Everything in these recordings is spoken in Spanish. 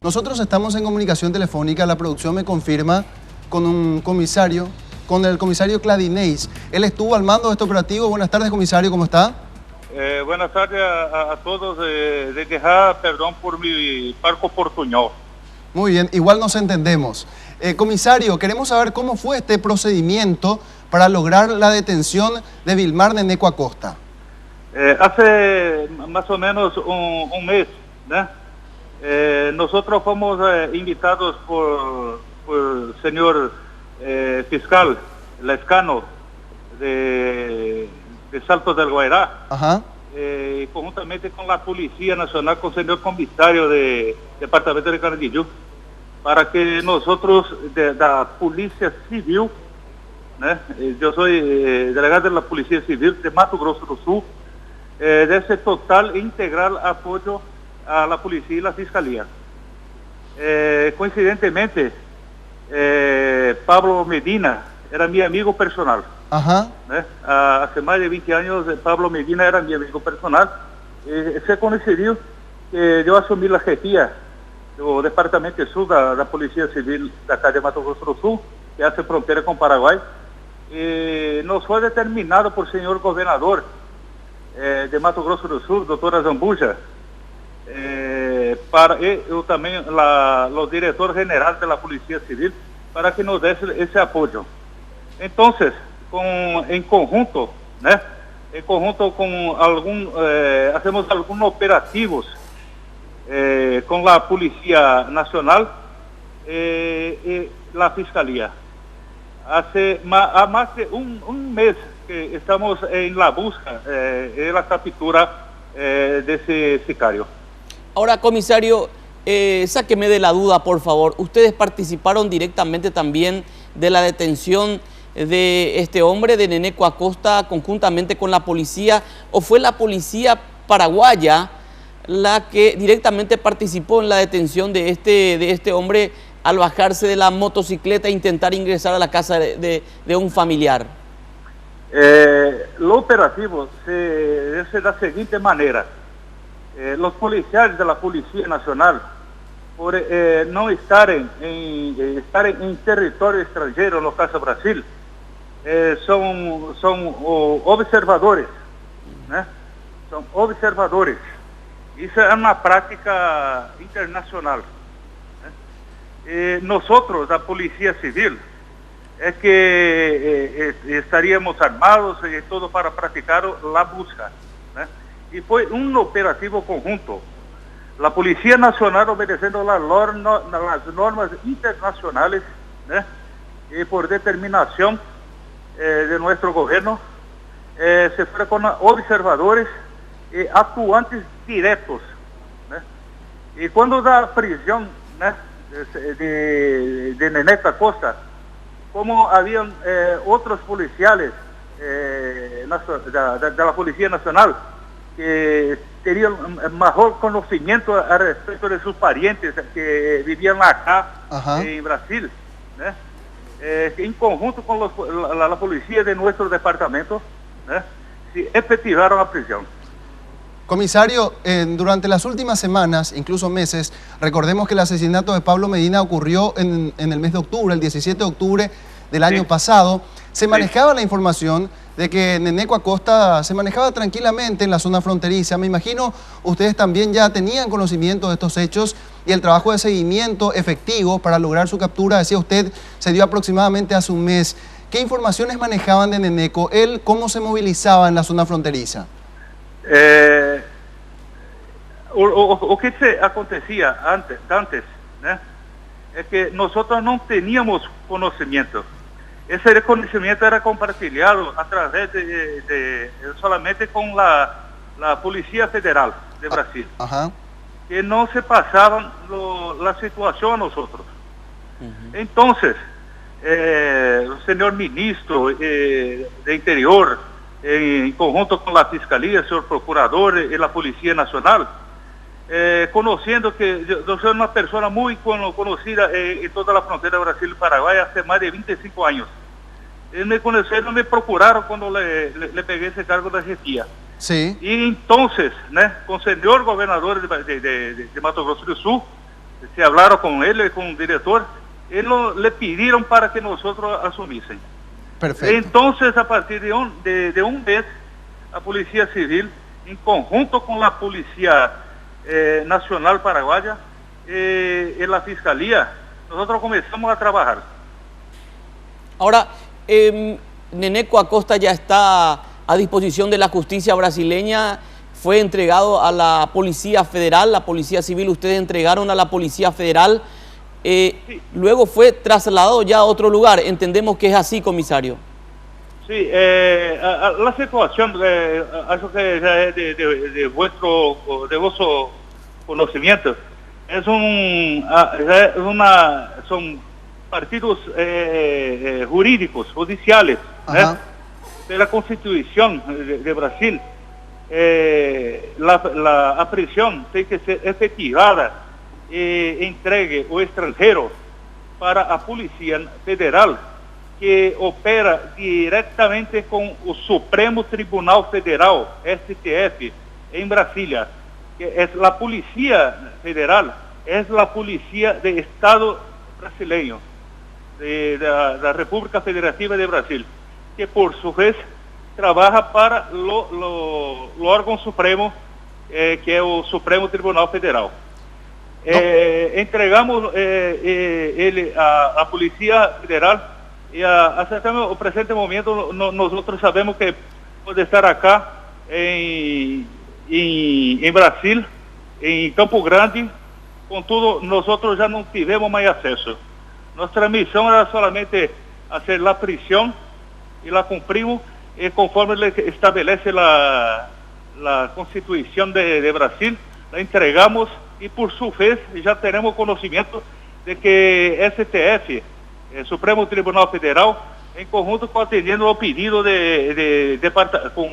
Nosotros estamos en comunicación telefónica, la producción me confirma con un comisario, con el comisario Cladineis. Él estuvo al mando de este operativo. Buenas tardes, comisario, ¿cómo está? Buenas tardes a todos. De quejar, perdón por mi parco portuñol. Muy bien, igual nos entendemos. Comisario, queremos saber cómo fue este procedimiento para lograr la detención de Vilmar Neneco Acosta. Hace más o menos un mes, ¿no? Nosotros fuimos invitados por el señor fiscal Lescano de Salto del Guairá. Ajá. Conjuntamente con la Policía Nacional, con el señor comisario del Departamento de Carandijú, para que nosotros, de la Policía Civil, ¿no? Yo soy delegado de la Policía Civil de Mato Grosso do Sul, de ese total e integral apoyo a la Policía y la Fiscalía. Coincidentemente, Pablo Medina era mi amigo personal. Ajá. Hace más de 20 años Pablo Medina era mi amigo personal. Se coincidiu que yo asumí la jefía del Departamento Sul da Policía Civil da acá de Mato Grosso do Sul, que hace frontera con Paraguay. Nos fue determinado por el señor gobernador de Mato Grosso do Sul, doutora Zambuja, para yo también los directores generales de la Policía Civil, para que nos desse ese apoyo. Entonces, en conjunto, ¿no? En conjunto con hacemos algunos operativos con la Policía Nacional y la Fiscalía. Hace más de un mes que estamos en la busca de la captura de ese sicario. Ahora, comisario, sáqueme de la duda, por favor. ¿Ustedes participaron directamente también de la detención de este hombre, de Neneco Acosta, conjuntamente con la policía, o fue la policía paraguaya la que directamente participó en la detención de este hombre al bajarse de la motocicleta e intentar ingresar a la casa de un familiar? Lo operativo se hace de la siguiente manera. Los policiales de la Policía Nacional, por no estar en territorio extranjero, en los casos de Brasil, son observadores, ¿no? Son observadores. Eso es una práctica internacional, ¿no? Nosotros, la Policía Civil, es que estaríamos armados y todo para practicar la busca, ¿no? Y fue un operativo conjunto. La Policía Nacional obedeciendo las normas internacionales, ¿no? Y por determinación de nuestro gobierno, se fue con observadores y actuantes directos, ¿no? Y cuando da prisión, ¿no? de Neneco Acosta, como habían otros policiales de la Policía Nacional que tenían mejor conocimiento al respecto de sus parientes que vivían acá. Ajá. En Brasil, ¿no? En conjunto con la policía de nuestro departamento, ¿no? Se efectivaron la prisión. Comisario, durante las últimas semanas, incluso meses, recordemos que el asesinato de Pablo Medina ocurrió en el mes de octubre, el 17 de octubre del año pasado. Se manejaba la información de que Neneco Acosta se manejaba tranquilamente en la zona fronteriza. Me imagino ustedes también ya tenían conocimiento de estos hechos y el trabajo de seguimiento efectivo para lograr su captura, decía usted, se dio aproximadamente hace un mes. ¿Qué informaciones manejaban de Neneco? ¿Él cómo se movilizaba en la zona fronteriza? O que se acontecía antes, ¿no? Es que nosotros no teníamos conocimiento. Ese reconocimiento era compartilhado a través solamente con la Policía Federal de Brasil. Ajá. Que no se pasaban la situación a nosotros. Entonces, el señor ministro de Interior, en conjunto con la Fiscalía, el señor Procurador y la Policía Nacional, conociendo que yo soy una persona muy conocida en toda la frontera de Brasil y Paraguay hace más de 25 años. Me conocieron, me procuraron cuando le pegué ese cargo de jefía. Sí. Y entonces, ¿no? Con el señor gobernador de Mato Grosso do Sul, se hablaron con él, con el director, le pidieron para que nosotros asumiesen. Perfecto. Entonces, a partir de un mes, la Policía Civil, en conjunto con la Policía Nacional Paraguaya y la Fiscalía, nosotros comenzamos a trabajar. Ahora, Neneco Acosta ya está a disposición de la justicia brasileña, fue entregado a la Policía Federal, la Policía Civil, ustedes entregaron a la Policía Federal, Sí. luego fue trasladado ya a otro lugar, entendemos que es así, comisario. Sí, la situación, acho que ya es de vuestro conocimiento, son partidos jurídicos, judiciales, de la Constitución de Brasil. La apreensão tem que ser efetivada e entregue o estrangeiro para a Polícia Federal, que opera diretamente com o Supremo Tribunal Federal, STF, em Brasília. Que é a Polícia Federal, é a Polícia do Estado brasileiro, da República Federativa de Brasil, que por sua vez trabalha para o órgão supremo, que é o Supremo Tribunal Federal. Entregamos ele à Polícia Federal e até o presente momento nós sabemos que pode estar acá em Brasil, em Campo Grande, contudo nós já não tivemos mais acesso. Nossa missão era somente fazer a prisão e la cumprimos conforme estabelece la Constitución de Brasil, la entregamos y por su vez ya tenemos conocimiento de que STF, el Supremo Tribunal Federal, en conjunto con atendiendo el pedido con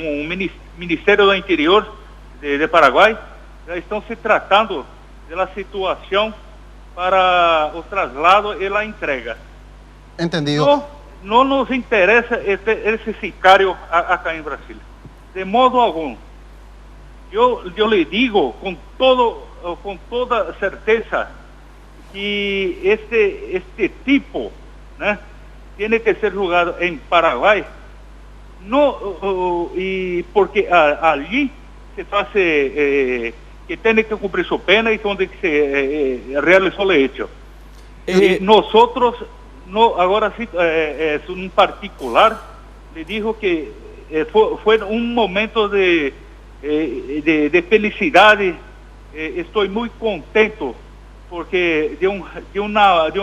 el Ministerio del Interior de Paraguay, ya están se tratando de la situación para el traslado y la entrega. Entendido. No nos interesa esse sicário acá em Brasília, de modo algum. Eu lhe digo com toda certeza que este tipo, né, tem que ser julgado em Paraguai, e porque ali se faz que tem que cumprir sua pena e onde se realizou o hecho. Nosotros no, agora sí, un particular le dijo que fue un momento de felicidad. Estoy muy contento porque de un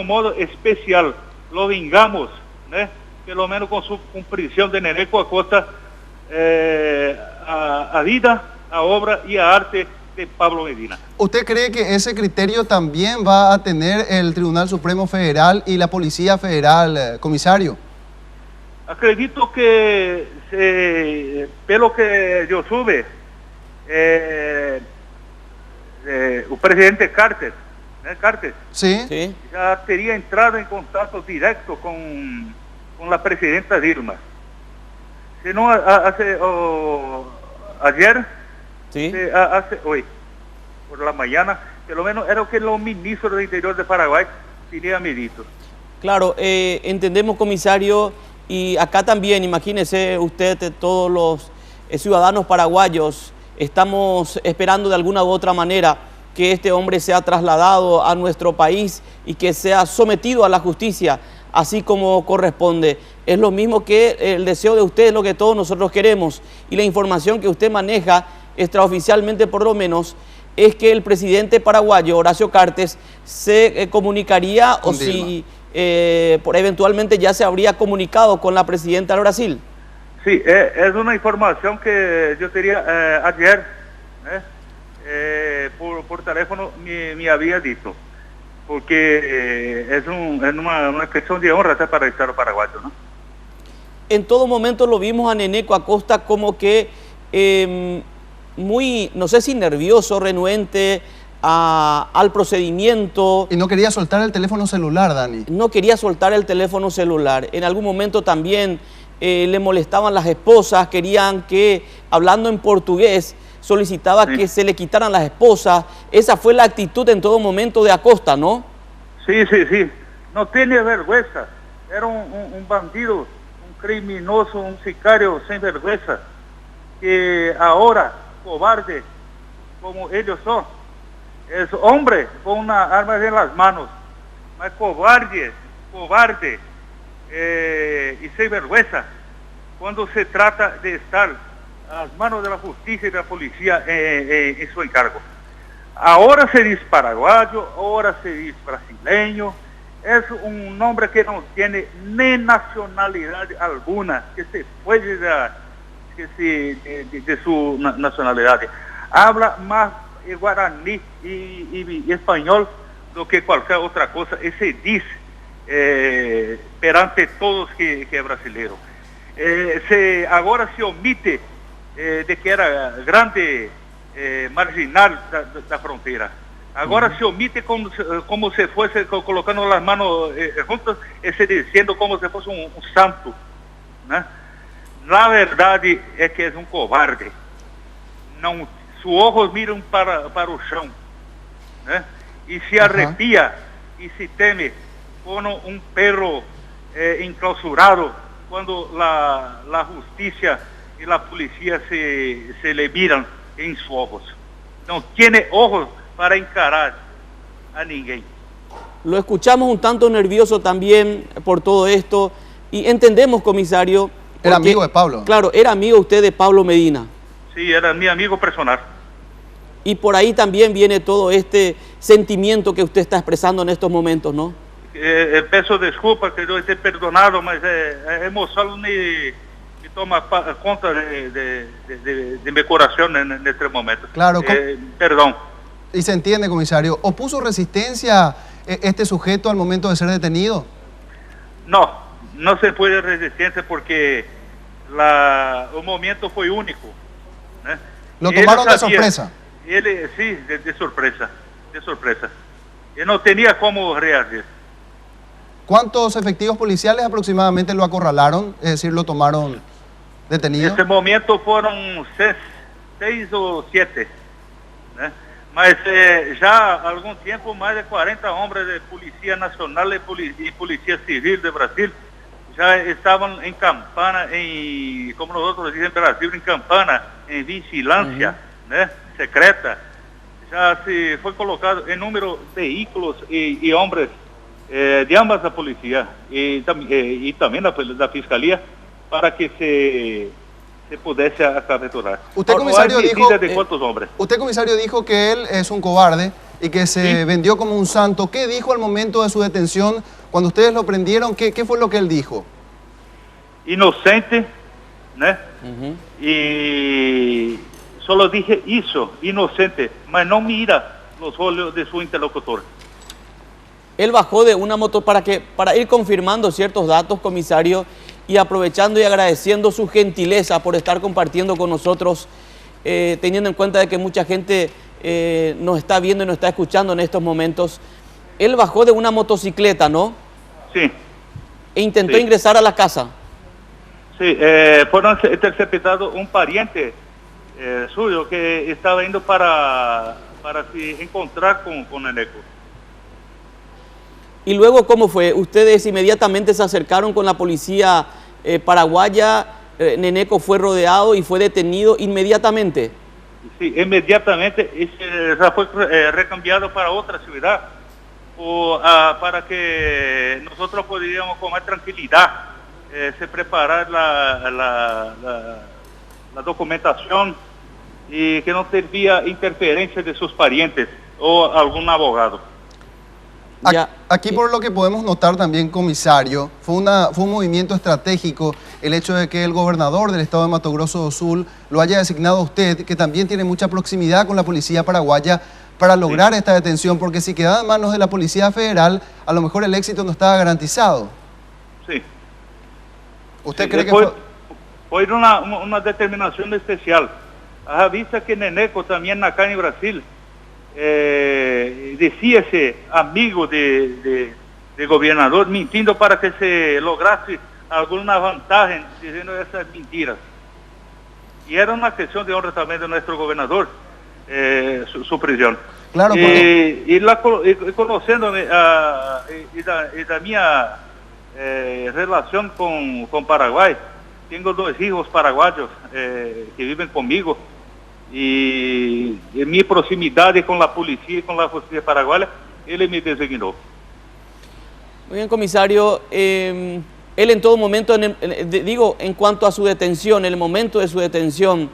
modo especial lo vengamos, ¿no? Pelo menos con su prisión de Neneco Acosta, a vida, a obra y a arte de Pablo Medina. ¿Usted cree que ese criterio también va a tener el Tribunal Supremo Federal y la Policía Federal, comisario? Acredito que, pelo que yo sube, el presidente Cartes, sí, ya tería entrado en contacto directo con la presidenta Dilma. Si no, ayer, sí, hoy, por la mañana, pelo menos era lo que los ministros del Interior de Paraguay tenían medido. Claro, entendemos, comisario, y acá también, imagínese usted, todos los ciudadanos paraguayos, estamos esperando de alguna u otra manera que este hombre sea trasladado a nuestro país y que sea sometido a la justicia, así como corresponde. Es lo mismo que el deseo de usted, es lo que todos nosotros queremos, y la información que usted maneja extraoficialmente por lo menos, es que el presidente paraguayo, Horacio Cartes, se comunicaría o si eventualmente ya se habría comunicado con la presidenta del Brasil. Sí, es una información que yo tenía ayer, por teléfono me había dicho, porque es una cuestión de honra para el Estado paraguayo, ¿no? En todo momento lo vimos a Neneco Acosta como que muy, no sé si nervioso, renuente al procedimiento. Y no quería soltar el teléfono celular, Dani. No quería soltar el teléfono celular. En algún momento también le molestaban las esposas, querían que, hablando en portugués, solicitaba que se le quitaran las esposas. Esa fue la actitud en todo momento de Acosta, ¿no? Sí, sí, sí. No tiene vergüenza. Era un bandido, un criminoso, un sicario sin vergüenza. Que ahora, cobarde, como ellos son, es hombre con una arma en las manos, mas cobarde y sin vergüenza cuando se trata de estar a las manos de la justicia y de la policía en su encargo. Ahora se dice paraguayo, ahora se dice brasileño, es un nombre que no tiene ni nacionalidad alguna, que se puede dar de su nacionalidad. Habla más guaraní y español do que cualquier otra cosa, y se dice perante todos que es brasileiro. Agora se omite de que era grande marginal da fronteira. Agora se omite como se fosse colocando as manos juntas e se dizendo como se fosse um santo, né? Na verdade é que é um covarde. Não, sus ojos miram para o chão, né? E se arrepia e se teme como um perro enclausurado quando a justiça e a polícia se le miran em seus ojos. Não tem ojos para encarar a ninguém. Lo escuchamos un tanto nervioso también por todo esto y entendemos, comisario... Era amigo de Pablo. Claro, era amigo usted de Pablo Medina. Sí, era mi amigo personal. Y por ahí también viene todo este sentimiento que usted está expresando en estos momentos, ¿no? Peço desculpa que eu estou perdonado, mas a emoção me toma conta de meu coração neste momento. Claro. Perdão. Y se entiende, comisario. ¿Opuso resistencia este sujeto al momento de ser detenido? No, no se puede resistencia porque el momento fue único, ¿eh? ¿Lo tomaron de sorpresa? Sí, de sorpresa, de sorpresa. Él no tenía cómo reagir. ¿Cuántos efectivos policiales aproximadamente lo acorralaron? Es decir, lo tomaron detenido. En ese momento fueron 6 o 7, ¿eh? Mas já há algum tempo, mais de 40 homens de Polícia Nacional e Polícia Civil de Brasil já estavam em campana, como nós dizemos em Brasil, em campana, em vigilância, né, secreta. Já se foi colocado em número de veículos e homens de ambas a polícia e também da Fiscalia para que se pudesse capturar. Usted, comisario, usted, comisario, dijo que él es un cobarde y que se vendió como un santo. ¿Qué dijo al momento de su detención cuando ustedes lo prendieron? ¿Qué fue lo que él dijo? Inocente, ¿no? Y solo dije eso, inocente, mas no mira los ojos de su interlocutor. Él bajó de una moto para ir confirmando ciertos datos, comisario, y aprovechando y agradeciendo su gentileza por estar compartiendo con nosotros, teniendo en cuenta de que mucha gente nos está viendo y nos está escuchando en estos momentos. Él bajó de una motocicleta, ¿no? Sí. E intentó ingresar a la casa. Sí, fueron interceptados un pariente suyo que estaba yendo para se encontrar con Neneco. ¿Y luego cómo fue? ¿Ustedes inmediatamente se acercaron con la policía paraguaya? ¿Neneco fue rodeado y fue detenido inmediatamente? Sí, inmediatamente. Y se fue recambiado para otra ciudad para que nosotros podríamos con más tranquilidad se preparar la documentación y que no tuviera interferencia de sus parientes o algún abogado. Aquí por lo que podemos notar también, comisario, fue un movimiento estratégico el hecho de que el gobernador del estado de Mato Grosso do Sul lo haya designado a usted, que también tiene mucha proximidad con la policía paraguaya, para lograr esta detención, porque si quedaba en manos de la Policía Federal, a lo mejor el éxito no estaba garantizado. Sí. ¿Usted cree que fue una determinación especial? A vista que Neneco también acá en Brasil decía-se amigo de gobernador, mintiendo para que se lograse alguna vantagem, dizendo essas mentiras. Y era una cuestión de honra también de nuestro gobernador, su prisión. Claro, porque... y conociéndome y da mi relación con Paraguay, tengo 2 hijos paraguayos que viven conmigo, y en mi proximidad con la policía y con la justicia paraguaya, él me designó. Muy bien, comisario. Él en todo momento, en cuanto a su detención, en el momento de su detención,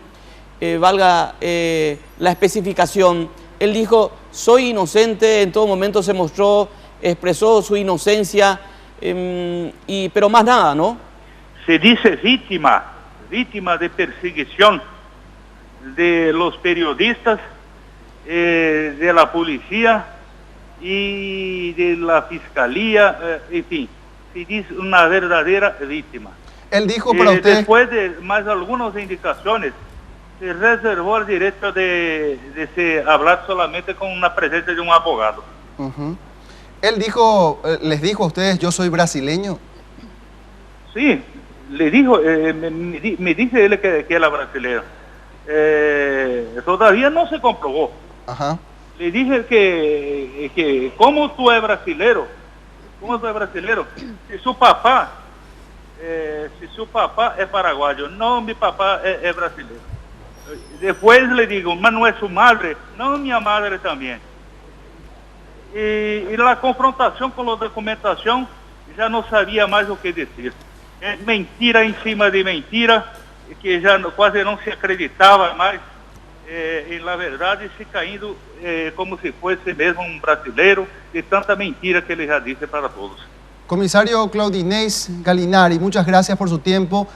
valga la especificación, él dijo, soy inocente, en todo momento se mostró, expresó su inocencia, pero más nada, ¿no? Se dice víctima de perseguición de los periodistas, de la policía y de la fiscalía, en fin, se dice una verdadera víctima. Él dijo para usted... Después de más algunas indicaciones, se reservó el derecho de hablar solamente con una presencia de un abogado. Él dijo, les dijo a ustedes, yo soy brasileño. Sí, le dijo, me dice él que él es brasileño. Todavía no se comprobó. Ajá. Le dije que ¿cómo tú eres brasilero? Si su papá es paraguayo, no, mi papá es brasileño. Después le digo, mas no es su madre, no, mi madre también. Y la confrontación con la documentación, ya no sabía más lo que decir. Mentira encima de mentira, que ya quase no se acreditaba más en la verdad, y se cayendo como si fuese mesmo un brasileiro, de tanta mentira que ele já disse para todos. Comisario Claudinei Galinari, muchas gracias por su tiempo.